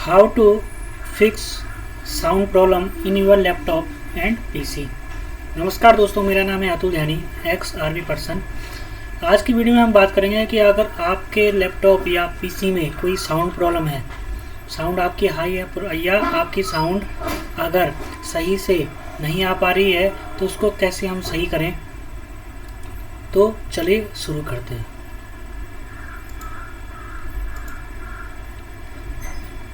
How to fix sound problem in your laptop and PC. नमस्कार दोस्तों, मेरा नाम है Atul Dhyani, ex army person. आज की वीडियो में हम बात करेंगे कि अगर आपके लैपटॉप या पीसी में कोई साउंड प्रॉब्लम है, साउंड आपकी हाई है या आपकी साउंड अगर सही से नहीं आ पा रही है तो उसको कैसे हम सही करें। तो चलिए शुरू करते हैं।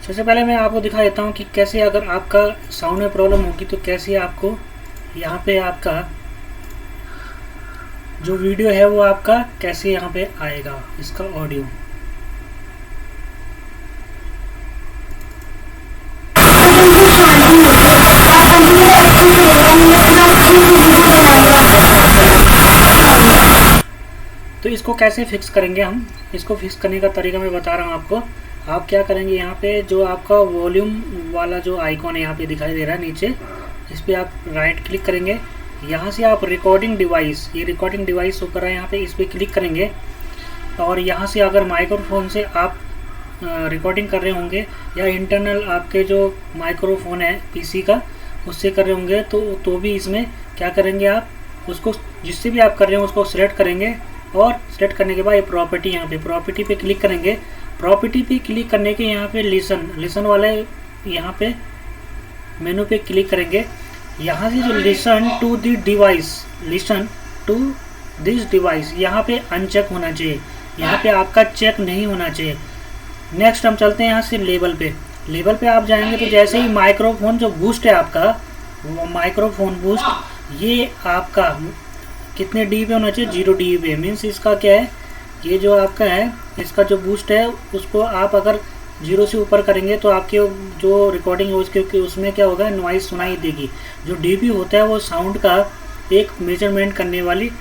सबसे पहले मैं आपको दिखा देता हूँ कि कैसे अगर आपका साउंड में प्रॉब्लम होगी तो कैसे आपको यहाँ पे आपका जो वीडियो है वो आपका कैसे यहाँ पे आएगा, इसका ऑडियो। तो इसको कैसे फिक्स करेंगे हम, इसको फिक्स करने का तरीका मैं बता रहा हूँ आपको। आप क्या करेंगे, यहाँ पे जो आपका वॉल्यूम वाला जो आइकॉन है यहाँ पे दिखाई दे रहा है नीचे, इस पर आप राइट क्लिक करेंगे। यहाँ से आप रिकॉर्डिंग डिवाइस, ये रिकॉर्डिंग डिवाइस शो कर रहा है यहाँ पे, इस पर क्लिक करेंगे। और यहाँ से अगर माइक्रोफोन से आप रिकॉर्डिंग कर रहे होंगे या इंटरनल आपके जो माइक्रोफोन है पीसी का उससे कर रहे होंगे तो भी इसमें क्या करेंगे, आप उसको जिससे भी आप कर रहे हो उसको सिलेक्ट करेंगे। और सिलेक्ट करने के बाद ये प्रॉपर्टी, यहाँ पे प्रॉपर्टी पे क्लिक करेंगे। प्रॉपर्टी पे क्लिक करने के यहाँ पे लिसन वाले यहाँ पे मेनू पे क्लिक करेंगे। यहाँ से जो लिसन टू दिस डिवाइस यहाँ पे अनचेक होना चाहिए, यहाँ पे आपका चेक नहीं होना चाहिए। नेक्स्ट हम चलते हैं यहाँ से लेवल पे आप जाएंगे तो जैसे ही माइक्रोफोन जो बूस्ट है आपका, वो माइक्रोफोन बूस्ट ये आपका कितने डी पे होना चाहिए, 0 डी पे। मीन्स इसका क्या है, ये जो आपका है इसका जो बूस्ट है उसको आप अगर 0 से ऊपर करेंगे तो आपके जो रिकॉर्डिंग है उसके उसमें क्या होगा, नॉइस सुनाई देगी। जो डीबी होता है वो साउंड का एक मेजरमेंट करने वाली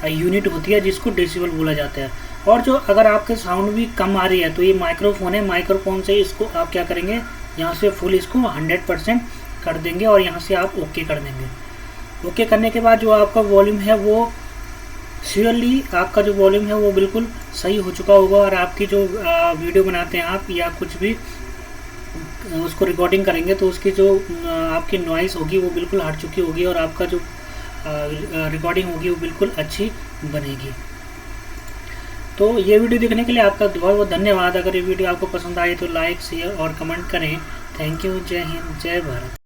यूनिट होती है जिसको डेसिबल बोला जाता है। और जो अगर आपके साउंड भी कम आ रही है तो ये माइक्रोफोन है, माइक्रोफोन से इसको आप क्या करेंगे, यहाँ से फुल इसको 100% कर देंगे और यहाँ से आप ओके कर देंगे। ओके करने के बाद जो आपका वॉल्यूम है वो श्योरली आपका जो वॉल्यूम है वो बिल्कुल सही हो चुका होगा। और आपकी जो वीडियो बनाते हैं आप या कुछ भी उसको रिकॉर्डिंग करेंगे तो उसकी जो आपकी नॉइस होगी वो बिल्कुल हट चुकी होगी और आपका जो रिकॉर्डिंग होगी वो बिल्कुल अच्छी बनेगी। तो ये वीडियो देखने के लिए आपका बहुत बहुत धन्यवाद। अगर ये वीडियो आपको पसंद आए तो लाइक, शेयर और कमेंट करें। Thank you. जय हिंद, जय भारत।